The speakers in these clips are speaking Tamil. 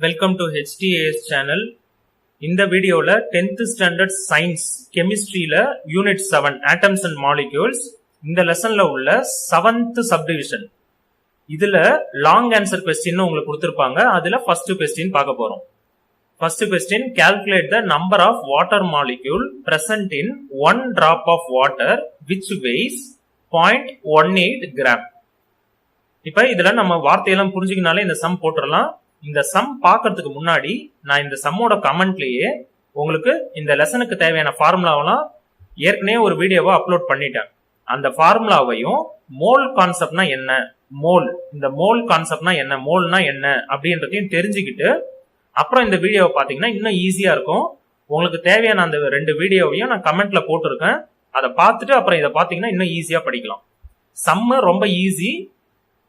Welcome to HTAS channel. இந்த வீடியோல 10th ஸ்டாண்டர்ட் சயின்ஸ் கெமிஸ்ட்ரியில யூனிட் 7 ஆட்டம்ஸ் அண்ட் மாலிக்யூல்ஸ் இந்த லெசன்ல உள்ள 7th சப்டிவிஷன். இதுல லாங் ஆன்சர் கொஸ்டின் உங்களுக்கு கொடுத்திருப்பாங்க. அதுல ஃபர்ஸ்ட் கொஸ்டின் பார்க்க போறோம். First question, calculate the number of water molecule present in 1 drop of water which weighs 0.18 gram. இப்ப இதுல நம்ம வார்த்தையெல்லாம் புரிஞ்சுக்கினாலே இந்த சம் போட்டுடலாம். இந்த சம் பார்க்கறதுக்கு முன்னாடி நான் இந்த சம்மோட கமெண்ட்லயே உங்களுக்கு இந்த லெசனுக்கு தேவையான ஃபார்முலாவெல்லாம் ஏற்கனவே ஒரு வீடியோவை அப்லோட் பண்ணிட்டேன். அந்த ஃபார்முலாவையும் மோல் கான்செப்ட்னா என்ன, இந்த மோல் கான்செப்ட்னா என்ன, மோல்னா என்ன அப்படின்றதையும் தெரிஞ்சுக்கிட்டு அப்புறம் இந்த வீடியோவை பார்த்தீங்கன்னா இன்னும் ஈஸியா இருக்கும். உங்களுக்கு தேவையான அந்த 2 வீடியோவையும் நான் கமெண்ட்ல போட்டிருக்கேன். அதை பார்த்துட்டு அப்புறம் இதை பார்த்தீங்கன்னா இன்னும் ஈஸியா படிக்கலாம். சம்மு ரொம்ப ஈஸி,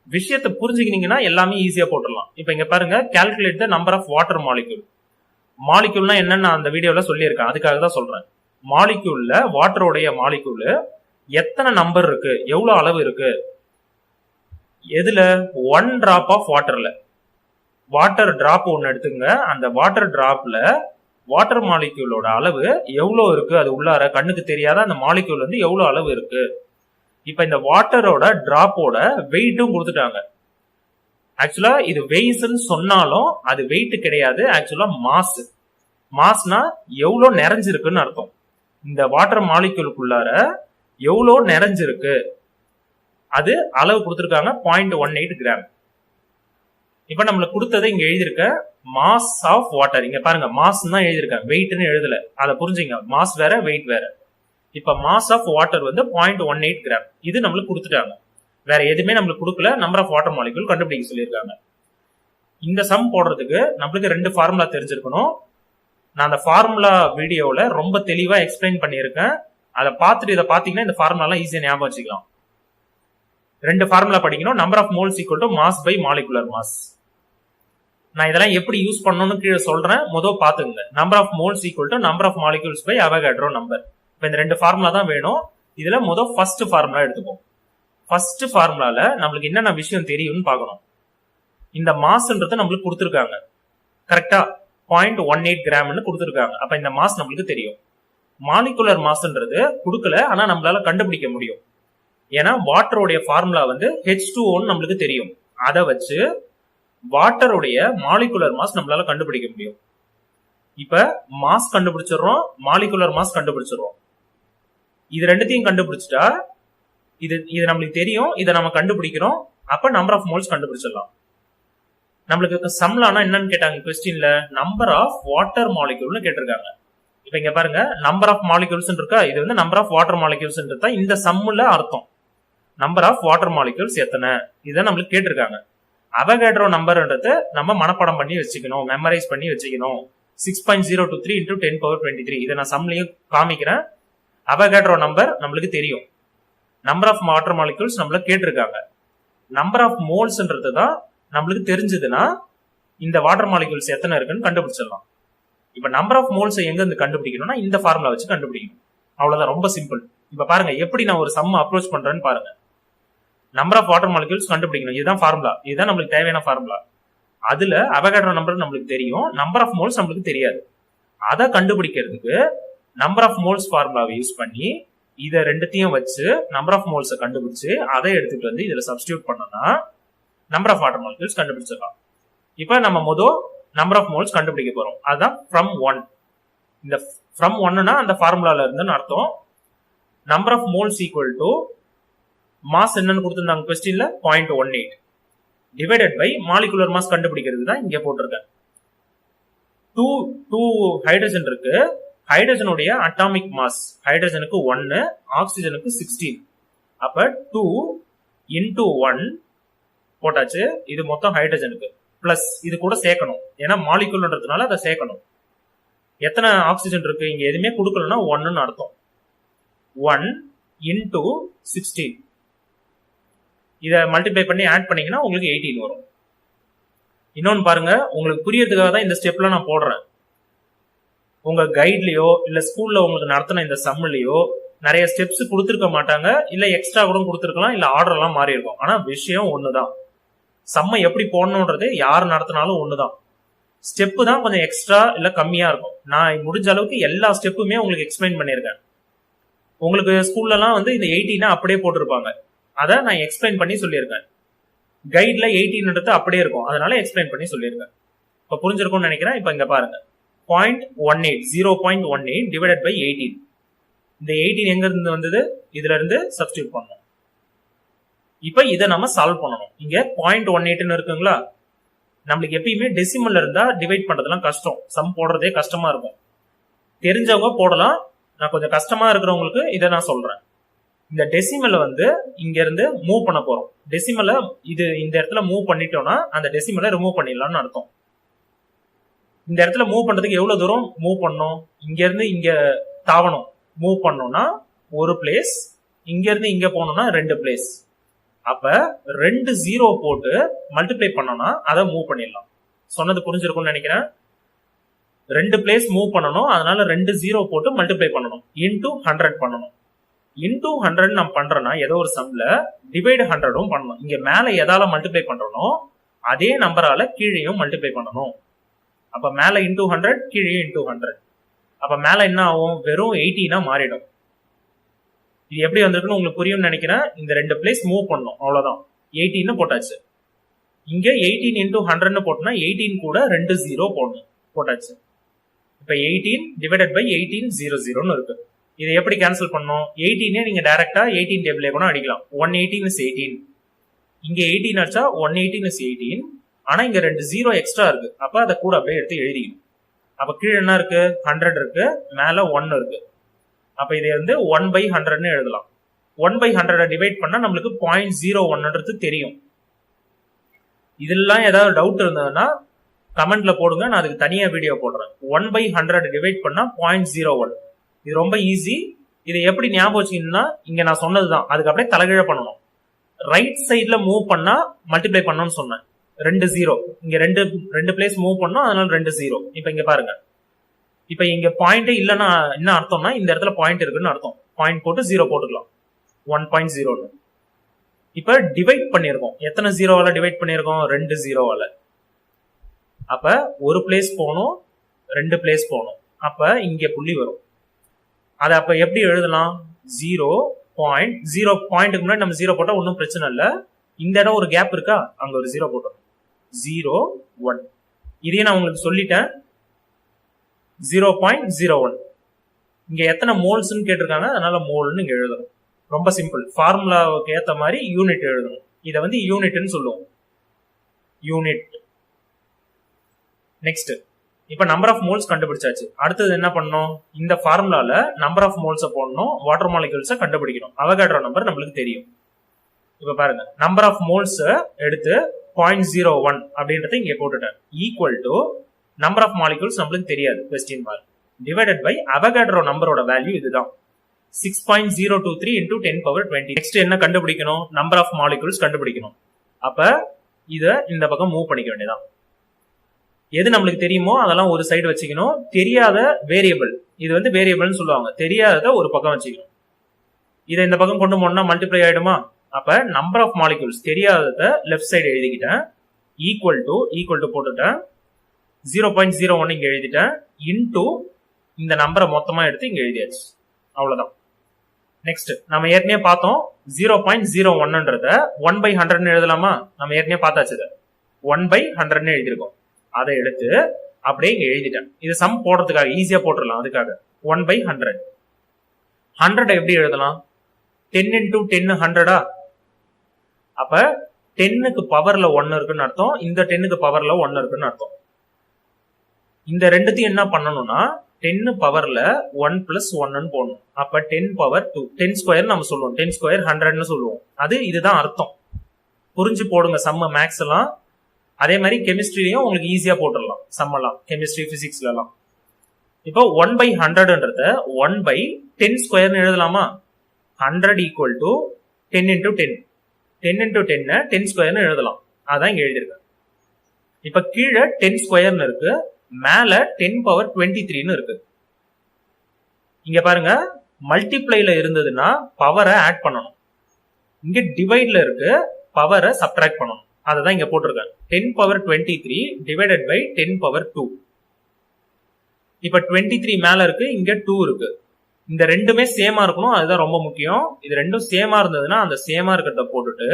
விஷயத்தை புரிஞ்சுக்கினீங்கன்னா எல்லாமே ஈஸியா போட்டுடலாம். இப்ப இங்க பாருங்க, calculate the number of water molecule. மாலிக்யூல்னா என்னன்னு நான் அந்த வீடியோல சொல்லியிருக்கேன், அதுக்காக தான் சொல்றேன். மாலிக்யூல்ல வாட்டருடைய மாலிக்யூல் எத்தனை நம்பர் இருக்கு, எவ்வளவு அளவு இருக்கு, எதுல 1 டிராப் ஆஃப் வாட்டர்ல. வாட்டர் டிராப் ஒன்னு எடுத்துங்க. அந்த வாட்டர் டிராப்ல வாட்டர் மாலிக்யூலோட அளவு எவ்வளவு இருக்கு, அது உள்ளார கண்ணுக்கு தெரியாத அந்த மாலிக்யூல் வந்து எவ்வளவு அளவு இருக்கு. இப்ப இந்த வாட்டரோட டிராப்போட வெயிட்டும் கொடுத்துட்டாங்க. ஆக்சுவலா இது வெயிட்ஸ்ன்னு சொன்னாலும் அது வெயிட் கிடையாது, ஆக்சுவலா மாஸ். மாஸ்னா எவ்வளவு நிறைஞ்சிருக்குன்னு அர்த்தம். இந்த வாட்டர் மாலிக்யூலுக்குள்ளார எவ்வளவு நிறைஞ்சிருக்கு அது அளவு கொடுத்துருக்காங்க, 0.18 கிராம். இப்ப நம்மளுக்கு கொடுத்ததை இங்க எழுதியிருக்க மாஸ் ஆஃப் வாட்டர். இங்க பாருங்க, மாஸ் தான் எழுதியிருக்கேன், வெயிட்னு எழுதல. அதை புரிஞ்சுங்க, மாஸ் வேற வெயிட் வேற. இப்ப மாஸ் ஆஃப் வாட்டர் வந்து 0.18 கிராம். இது நம்மளுக்கு கொடுத்துட்டாங்க, வேற எதுவுமே நம்மளுக்கு கொடுக்கல. நம்பர் ஆஃப் வாட்டர் மாலிக்யூல் கண்டுபிடிக்க சொல்லியிருக்காங்க. இந்த சம் போடுறதுக்கு நம்மளுக்கு 2 ஃபார்முலா தெரிஞ்சிருக்கணும். நான் அந்த ஃபார்முலா வீடியோல ரொம்ப தெளிவா எக்ஸ்பிளைன் பண்ணியிருக்கேன். அதை பார்த்துட்டு இதை பார்த்தீங்கன்னா இந்த ஃபார்முலா ஈஸியா ஞாபகம் வச்சுக்கலாம். 2 ஃபார்முலா படிக்கணும். Number of moles equal to mass by molecular mass. நான் இதெல்லாம் எப்படி யூஸ் பண்ணணும்னு கீழே சொல்றேன், முதல் பாத்துங்க. Number of moles equal to number of molecules by Avogadro number. இப்ப இந்த 2 ஃபார்முலா தான் வேணும். இதுல முதல் ஃபர்ஸ்ட் ஃபார்முலா எடுத்துப்போம். ஃபர்ஸ்ட் ஃபார்முலால நம்மளுக்கு என்னென்ன விஷயம் தெரியும்னு பார்க்கணும். இந்த மாஸ்ன்றது நம்மளுக்கு கொடுத்துருக்காங்க, கரெக்டா 0.18 கிராம்னு கொடுத்துருக்காங்க. அப்ப இந்த மாஸ் நம்மளுக்கு தெரியும். மாலிகுலர் மாஸ்ன்றது கொடுக்கல, ஆனா நம்மளால கண்டுபிடிக்க முடியும். ஏன்னா வாட்டருடைய ஃபார்முலா வந்து H2O நம்மளுக்கு தெரியும். அதை வச்சு வாட்டருடைய மாலிகுலர் மாஸ் நம்மளால கண்டுபிடிக்க முடியும். இப்ப மாஸ் கண்டுபிடிச்சிடறோம், மாலிகுலர் மாஸ் கண்டுபிடிச்சிடறோம். இது ரெண்டுத்தையும் கண்டுபிடிச்சிட்டா இது நம்மளுக்கு தெரியும், இதை நம்ம கண்டுபிடிக்கிறோம். அப்ப நம்பர் ஆஃப் மோல்ஸ் கண்டுபிடிச்சிடலாம். நம்மளுக்கு சம்லானா என்னன்னு கேட்டாங்க கொஸ்டின்ல, நம்பர் ஆஃப் வாட்டர் மாலிக்யூல்னு கேட்டிருக்காங்க. இப்ப இங்க பாருங்க, நம்பர் ஆஃப் மாலிக்யூல்ஸ் இருக்கா, இது வந்து நம்பர் ஆஃப் வாட்டர் மாலிக்யூல்ஸ் தான் இந்த சம்முல அர்த்தம். நம்பர் ஆஃப் வாட்டர் மாலிக்யூல்ஸ் எத்தனை, இதை நம்மளுக்கு கேட்டிருக்காங்க. அவகாட்ரோ நம்பர்ன்றத நம்ம மனப்பாடம் பண்ணி வச்சுக்கணும், மெமரைஸ் பண்ணி வச்சுக்கணும். 6.023 × 10⁻23. இதை நான் சம்லையும் காமிக்கிறேன். அவகாட்ரோ நம்பர் நம்மளுக்கு தெரியும், நம்பர் ஆஃப் வாட்டர் மாலிக்யூல்ஸ் நம்மள கேட்டிருக்காங்க. நம்பர் ஆஃப் மோல்ஸ்ன்றது தான் நம்மளுக்கு தெரிஞ்சதுன்னா இந்த வாட்டர் மாலிக்யூல்ஸ் எத்தனை இருக்குன்னு கண்டுபிடிச்சிடலாம். இப்ப நம்பர் ஆஃப் மோல்ஸ் எங்க இருந்து கண்டுபிடிக்கணும்னா இந்த ஃபார்முலா வச்சு கண்டுபிடிக்கணும். அவ்வளவுதான், ரொம்ப சிம்பிள். இப்ப பாருங்க எப்படி நான் ஒரு சம் அப்ரோச் பண்றேன்னு பாருங்க. நம்பர் ஆஃப் வாட்டர் மாலிக்யூல்ஸ் கண்டுபிடிக்கணும், இதுதான் ஃபார்முலா, இதுதான் நம்மளுக்கு தேவையான ஃபார்முலா. அதுல அவகாட்ரோ நம்பர் நம்மளுக்கு தெரியும், நம்பர் ஆஃப் மோல்ஸ் நம்மளுக்கு தெரியாது. அதை கண்டுபிடிக்கிறதுக்கு நம்பர் ஆஃப் மோல்ஸ் ஃபார்முலாவை யூஸ் பண்ணி இதை ரெண்டுத்தையும் வச்சு நம்பர் ஆஃப் மோல்ஸை கண்டுபிடிச்சு அதை எடுத்துட்டு வந்து இதுல சப்ஸ்டியூட் பண்ணோம்னா நம்பர் ஆஃப் வாட்டர் மாலிக்யூல்ஸ் கண்டுபிடிச்சிடலாம். இப்ப நம்ம முதல் நம்பர் ஆஃப் மோல்ஸ் கண்டுபிடிக்க போறோம். அதுதான் ஃப்ரம் 1. இந்த ஃப்ரம் 1னா அந்த ஃபார்முலால இருந்துன்னு அர்த்தம். Number of moles equal to mass என்னன்னு கொடுத்திருந்தாங்க கொஸ்டின்ல, 0.18 டிவைடட் பை மாலிகுலர் மாஸ் கண்டுபிடிக்கிறது தான் இங்க போட்டிருக்கேன். 2 ஹைட்ரஜன் இருக்கு. ஹைட்ரஜனுடைய அட்டாமிக் மாஸ், ஹைட்ரஜனுக்கு 1, ஆக்சிஜனுக்கு 16. அப்ப 2 × 1 போட்டாச்சு. இது மொத்தம் ஹைட்ரஜனுக்கு பிளஸ் இது கூட சேர்க்கணும், ஏன்னா மாலிகுலன்றதுனால அதை சேர்க்கணும். எத்தனை ஆக்சிஜன் இருக்கு, இங்க எதுவுமே கொடுக்கலன்னா 1ன்னு அர்த்தம். 1 × 16. இதை மல்டிப்ளை பண்ணி ஆட் பண்ணீங்கன்னா உங்களுக்கு 18 வரும். இன்னொன்னு பாருங்க, உங்களுக்கு புரியறதுக்காக தான் இந்த ஸ்டெப்ல நான் போடுறேன். உங்க கைட்லயோ இல்ல ஸ்கூல்ல உங்களுக்கு நடத்தின இந்த சம்லயோ நிறைய ஸ்டெப்ஸ் கொடுத்துருக்க மாட்டாங்க, இல்ல எக்ஸ்ட்ரா கூட கொடுத்துருக்கலாம், இல்ல ஆர்டர் எல்லாம் மாறி இருக்கும். ஆனா விஷயம் ஒண்ணுதான், சம்மை எப்படி போடணும்ன்றது யார் நடத்தினாலும் ஒண்ணுதான். ஸ்டெப்பு தான் கொஞ்சம் எக்ஸ்ட்ரா இல்ல கம்மியா இருக்கும். நான் முடிஞ்ச அளவுக்கு எல்லா ஸ்டெப்புமே உங்களுக்கு எக்ஸ்பிளைன் பண்ணியிருக்கேன். உங்களுக்கு ஸ்கூல்லலாம் வந்து இந்த 18 அப்படியே போட்டிருப்பாங்க, அதை நான் எக்ஸ்பிளைன் பண்ணி சொல்லியிருக்கேன். கைட்ல 18 அப்படியே இருக்கும், அதனால எக்ஸ்பிளைன் பண்ணி சொல்லியிருக்கேன். இப்ப புரிஞ்சிருக்கும்னு நினைக்கிறேன். இப்ப இங்க பாருங்க 0.18 0.18 டிவைடட் பை 18. இந்த 18 எங்க இருந்து வந்தது? இதுல இருந்து சப்ஸ்டியூட் பண்ணணும். இப்ப இதை நம்ம சால்வ் பண்ணணும். இங்க 0.18 இருக்குங்களா? நம்மளுக்கு எப்பயுமே டெசிமல்ல இருந்தா டிவைட் பண்றதுலாம் கஷ்டம், சம் போடுறதே கஷ்டமா இருக்கும். தெரிஞ்சவங்க போடலாம், நான் கொஞ்சம் கஷ்டமா இருக்கிறவங்களுக்கு இதை நான் சொல்றேன். இந்த டெசிமலை வந்து இங்க இருந்து மூவ் பண்ண போறோம். டெசிமலை இது இந்த இடத்துல மூவ் பண்ணிட்டோம்னா அந்த டெசிமலை ரிமூவ் பண்ணிடலாம்னு அர்த்தம். இந்த இடத்துல மூவ் பண்றதுக்கு எவ்வளவு தூரம் மூவ் பண்ணணும்? இங்க இருந்து இங்க தாவணும். மூவ் பண்ணோம்னா ஒரு பிளேஸ், இங்க இருந்து இங்க போனோம்னா 2 பிளேஸ். அப்ப 2 0 போட்டு மல்டிப்ளை பண்ணோம்னா அதை மூவ் பண்ணிடலாம். சொன்னது புரிஞ்சிருக்கும்னு நினைக்கிறேன். 2 பிளேஸ் மூவ் பண்ணணும், அதனால 2 0 போட்டு மல்டிப்ளை பண்ணணும், இன்டூ 100 பண்ணணும். இன்டூ 100 நம்ம பண்றோம்னா ஏதோ ஒரு சம்ல டிவைட் 100ம் பண்ணணும். இங்க மேல எதால மல்டிப்ளை பண்றோமோ அதே நம்பரால கீழேயும் மல்டிப்ளை பண்ணணும். அப்ப மேல இன்டூ 100, கீழே இன்டூ 100. அப்ப மேல என்ன ஆகும்? வெறும் 18 மாறிடும். இது எப்படி வந்திருக்குன்னு உங்களுக்கு புரியும்னு நினைக்கிறேன். இந்த 2 பிளேஸ் மூவ் பண்ணணும், அவ்வளவுதான். 18 போட்டாச்சு. இங்க 18 இன்டூ 100 போட்டோம்னா 18 கூட 2 0 போடணும், போட்டாச்சு. இப்ப 18 டிவைடட் பை 18 00 இருக்கு. இதை எப்படி கேன்சல் பண்ணணும்? 18 நீங்க டைரக்டா 18 டேபிளே கூட அடிக்கலாம். 118 is 18. இங்க 18 ஆச்சா 118 is 18. ஆனா இங்க 2 0 எக்ஸ்ட்ரா இருக்கு, அப்ப அதை கூட அப்படியே எடுத்து எழுதிக்கணும். அப்ப கீழே என்ன இருக்கு? 100 இருக்கு, மேல 1 இருக்கு. அப்ப இதை வந்து 1/100 எழுதலாம். 1/100 டிவைட் பண்ணா நம்மளுக்கு 0.01 தெரியும். இதெல்லாம் ஏதாவது டவுட் இருந்ததுன்னா கமெண்ட்ல போடுங்க, நான் அதுக்கு தனியா வீடியோ போடுறேன். 1/100 டிவைட் பண்ணா 0.01. இது ரொம்ப ஈஸி. இதை எப்படி ஞாபகம் வச்சுக்கணும்னா இங்க நான் சொன்னதுதான், அதுக்கு அப்படியே தலைகீழ பண்ணணும். ரைட் சைட்ல மூவ் பண்ணா மல்டிப்ளை பண்ணணும்னு சொன்னேன். 2 0 இங்க 2 பிளேஸ் மூவ் பண்ணோம், அதனால 2 0. இப்ப இங்க பாருங்க, இப்ப இங்க பாயிண்டே இல்லைன்னா என்ன அர்த்தம்னா இந்த இடத்துல பாயிண்ட் இருக்குன்னு அர்த்தம். பாயிண்ட் போட்டு 0 போட்டுக்கலாம், 1.0. இப்ப டிவைட் பண்ணிருக்கோம். எத்தனை 0வால டிவைட் பண்ணிருக்கோம்? 2 0வால. அப்ப ஒரு பிளேஸ் போகணும், 2 பிளேஸ் போகணும், அப்ப இங்க புள்ளி வரும். அதை அப்ப எப்படி எழுதலாம்? 0.0 பாயிண்ட்டுக்கு முன்னாடி நம்ம 0 போட்டா ஒன்றும் பிரச்சனை இல்லை. இந்த இடம் ஒரு கேப் இருக்கா, அங்க ஒரு 0 போட்டோம். 0 1. இதையே நான் உங்களுக்கு சொல்லிட்டேன். 0.01. இங்க எத்தனை மோல்ஸ்ன்னு கேட்டிருக்காங்க, அதனால மோல்னு இங்க எழுதணும். ரொம்ப சிம்பிள். ஃபார்முலாவுக்கு ஏத்த மாதிரி யூனிட் எழுதணும். இதை வந்து யூனிட்னு சொல்லுவோம், யூனிட். நெக்ஸ்ட், இப்ப நம்பர் ஆஃப் மோல்ஸ் கண்டுபிடிச்சாச்சு. அடுத்தது என்ன பண்ணணும்? இந்த ஃபார்முலால நம்பர் ஆஃப் மோல்ஸை போடணும், வாட்டர் மாலிகூல்ஸை கண்டுபிடிக்கணும். அவகாட்ரோ நம்பர் நம்மளுக்கு தெரியும். இப்ப பாருங்க, நம்பர் ஆஃப் மோல்ஸ் எடுத்து 0.01 அப்படின்றத இங்க போட்டுட்டேன். Equal to number of molecules நம்மளுக்கு தெரியாது, question mark, divided by Avogadro நம்பரோட வேல்யூ இதுதான், 6.023 into 10^20. நெக்ஸ்ட் என்ன கண்டுபிடிக்கணும்? நம்பர் ஆஃப் மாலிகூல்ஸ் கண்டுபிடிக்கணும். அப்ப இத இந்த பக்கம் மூவ் பண்ணிக்க வேண்டியதான். எது நம்மளுக்கு தெரியுமோ அதெல்லாம் ஒரு சைடு வச்சுக்கணும். தெரியாத வேரியபிள், இது வந்து வேரியபிள்னு சொல்லுவாங்க, தெரியாதத ஒரு பக்கம் வச்சுக்கணும். இதை இந்த பக்கம் கொண்டு போனா மல்டிப்ளை ஆயிடுமா? அப்ப நம்பர் ஆஃப் மாலிகூல்ஸ் தெரியாதத லெஃப்ட் சைடு எழுதிக்கிட்டேன். ஈக்குவல் டு போட்டுட்டேன். 0.01 இங்க எழுதிட்டேன். இன்டூ இந்த நம்பரை மொத்தமா எடுத்து இங்க எழுதியாச்சு, அவ்வளவுதான். நெக்ஸ்ட், நம்ம ஏற்கனவே பார்த்தோம் 0.01ன்றத 1/100 எழுதலாமா? நம்ம ஏற்கனவே பார்த்தாச்சு, 1/100 எழுதிருக்கோம். அதை எடுத்து அப்படியே இங்க எழுதிட்டேன். இது சம் போடுறதுக்காக ஈஸியா போட்டுடலாம், அதுக்காக 1/100. 100 எப்படி எழுதலாம்? 10 into 10 100. அப்ப 10க்கு பவர்ல 1 இருக்குன்னு அர்த்தம், இந்த 10க்கு பவர்ல 1 இருக்குன்னு அர்த்தம். இந்த ரெண்டுத்தையும் என்ன பண்ணணும்னா 10 பவர்ல 1 plus 1 போடணும். அப்ப 10 power 2, 10 ஸ்கொயர் நம்ம சொல்லுவோம், 10 ஸ்கொயர் 100 சொல்லுவோம். அது இதுதான் அர்த்தம். புரிஞ்சு போடுங்க சம்ம, மேக்ஸ் எல்லாம். அதே மாதிரி கெமிஸ்ட்ரிலையும் உங்களுக்கு ஈஸியா போட்டுடலாம் சம்மெல்லாம், கெமிஸ்ட்ரி பிசிக்ஸ்ல எல்லாம். இப்போ 1/100ன்றத 1/10 ஸ்கொயர்னு எழுதலாமா? 100 ஈக்குவல் டு 10 into 10. 10 into 10 10 ஸ்கொயர்னு எழுதலாம், அதான் இங்க எழுதியிருக்கேன். இப்ப கீழே 10 ஸ்கொயர்னு இருக்கு, மேல 10^23 இருக்கு. இங்க பாருங்க, மல்டிப்ளைல இருந்ததுன்னா பவரை ஆட் பண்ணணும். இங்க டிவைட்ல இருக்கு, பவரை சப்ட்ராக்ட் பண்ணணும். அதை தான் இங்க போட்டிருக்கேன். 10 பவர் 23 டிவைடட் பை 10 பவர் 2. இப்ப 23 மேல இருக்கு, இங்க 2 இருக்கு. இந்த ரெண்டுமே சேமா இருக்கணும், அதுதான் ரொம்ப முக்கியம். இது ரெண்டும் சேமா இருந்ததுன்னா அந்த சேமா இருக்கிறத போட்டுட்டு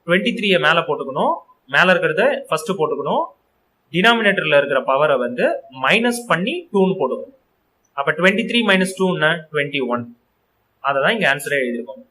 23 மேல போட்டுக்கணும், மேல இருக்கிறத ஃபர்ஸ்ட் போட்டுக்கணும், டினாமினேட்டர்ல இருக்கிற பவரை வந்து மைனஸ் பண்ணி 2ன்னு போட்டுக்கணும். அப்ப 23 மைனஸ் 2 21. அதை தான் இங்க ஆன்சரே எழுதிருக்கோம்.